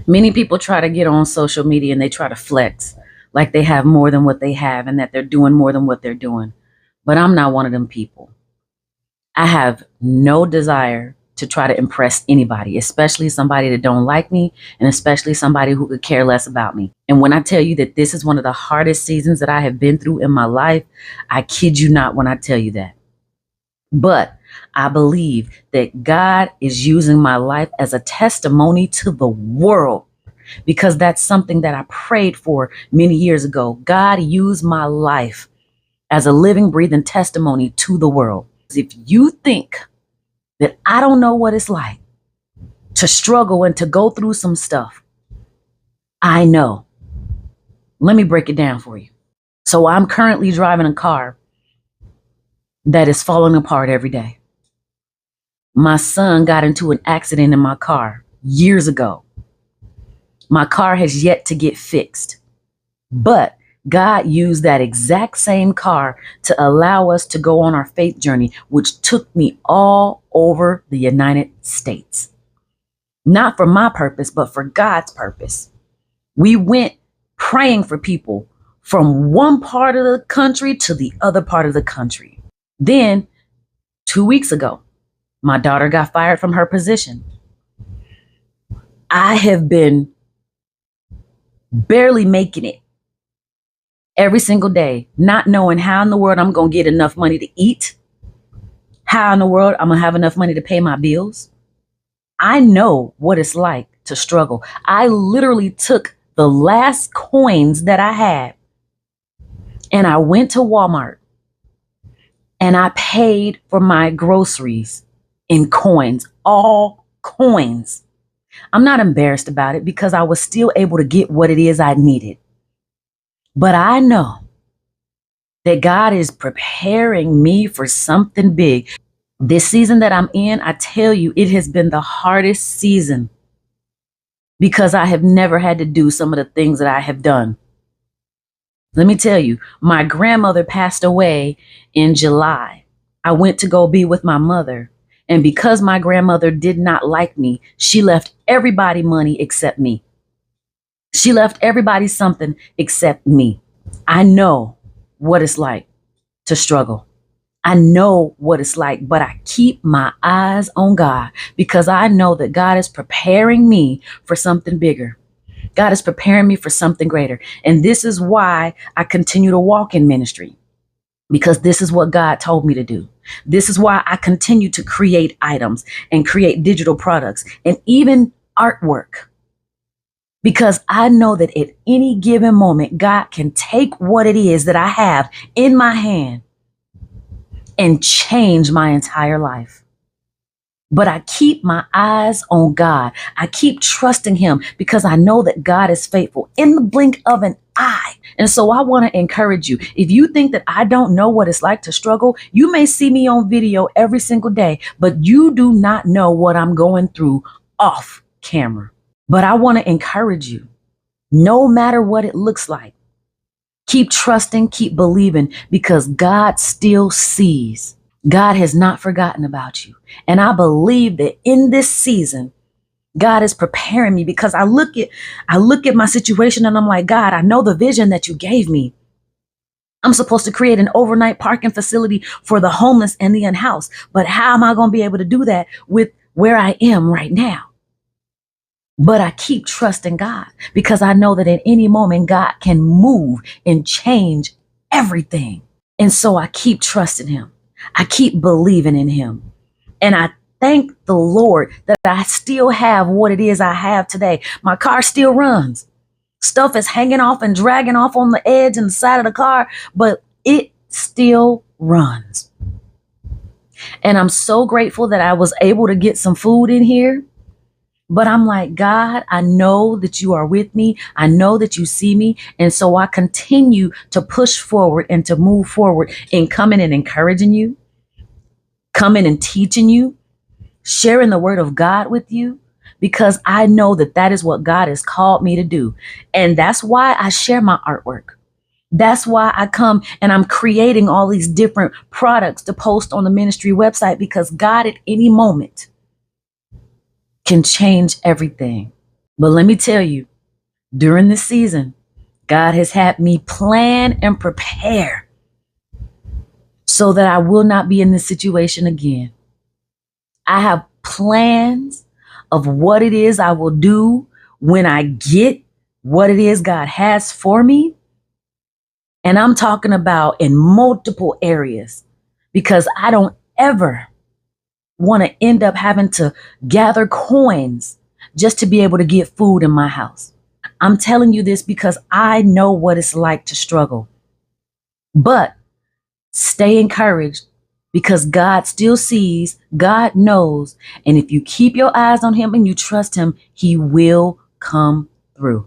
Many people try to get on social media and they try to flex like they have more than what they have and that they're doing more than what they're doing. But I'm not one of them people. I have no desire to try to impress anybody, especially somebody that don't like me and especially somebody who could care less about me. And when I tell you that this is one of the hardest seasons that I have been through in my life, I kid you not when I tell you that. But I believe that God is using my life as a testimony to the world because that's something that I prayed for many years ago. God used my life as a living, breathing testimony to the world. If you think that I don't know what it's like to struggle and to go through some stuff, I know. Let me break it down for you. So I'm currently driving a car that is falling apart every day. My son got into an accident in my car years ago. My car has yet to get fixed, but God used that exact same car to allow us to go on our faith journey, which took me all over the United States. Not for my purpose, but for God's purpose. We went praying for people from one part of the country to the other part of the country. Then 2 weeks ago, my daughter got fired from her position. I have been barely making it every single day, not knowing how in the world I'm going to get enough money to eat, how in the world I'm going to have enough money to pay my bills. I know what it's like to struggle. I literally took the last coins that I had and I went to Walmart and I paid for my groceries in coins, all coins. I'm not embarrassed about it because I was still able to get what it is I needed. But I know that God is preparing me for something big. This season that I'm in, I tell you, it has been the hardest season because I have never had to do some of the things that I have done. Let me tell you, my grandmother passed away in July. I went to go be with my mother. And because my grandmother did not like me, she left everybody money except me. She left everybody something except me. I know what it's like to struggle. I know what it's like, but I keep my eyes on God because I know that God is preparing me for something bigger. God is preparing me for something greater. And this is why I continue to walk in ministry, because this is what God told me to do. This is why I continue to create items and create digital products and even artwork. Because I know that at any given moment, God can take what it is that I have in my hand and change my entire life. But I keep my eyes on God. I keep trusting Him because I know that God is faithful in the blink of an eye. And so I want to encourage you. If you think that I don't know what it's like to struggle, you may see me on video every single day, but you do not know what I'm going through off camera. But I want to encourage you, no matter what it looks like, keep trusting, keep believing, because God still sees. God has not forgotten about you. And I believe that in this season, God is preparing me because I look at my situation and I'm like, God, I know the vision that you gave me. I'm supposed to create an overnight parking facility for the homeless and the unhoused. But how am I going to be able to do that with where I am right now? But I keep trusting God because I know that at any moment, God can move and change everything. And so I keep trusting Him. I keep believing in Him. And I thank the Lord that I still have what it is I have today. My car still runs. Stuff is hanging off and dragging off on the edge and the side of the car, but it still runs. And I'm so grateful that I was able to get some food in here. But I'm like, God, I know that you are with me. I know that you see me. And so I continue to push forward and to move forward in coming and encouraging you, coming and teaching you, sharing the word of God with you, because I know that that is what God has called me to do. And that's why I share my artwork. That's why I come and I'm creating all these different products to post on the ministry website, because God at any moment can change everything. But let me tell you, during this season, God has had me plan and prepare so that I will not be in this situation again. I have plans of what it is I will do when I get what it is God has for me. And I'm talking about in multiple areas, because I don't ever want to end up having to gather coins just to be able to get food in my house. I'm telling you this because I know what it's like to struggle. But stay encouraged, because God still sees, God knows. And if you keep your eyes on Him and you trust Him, He will come through.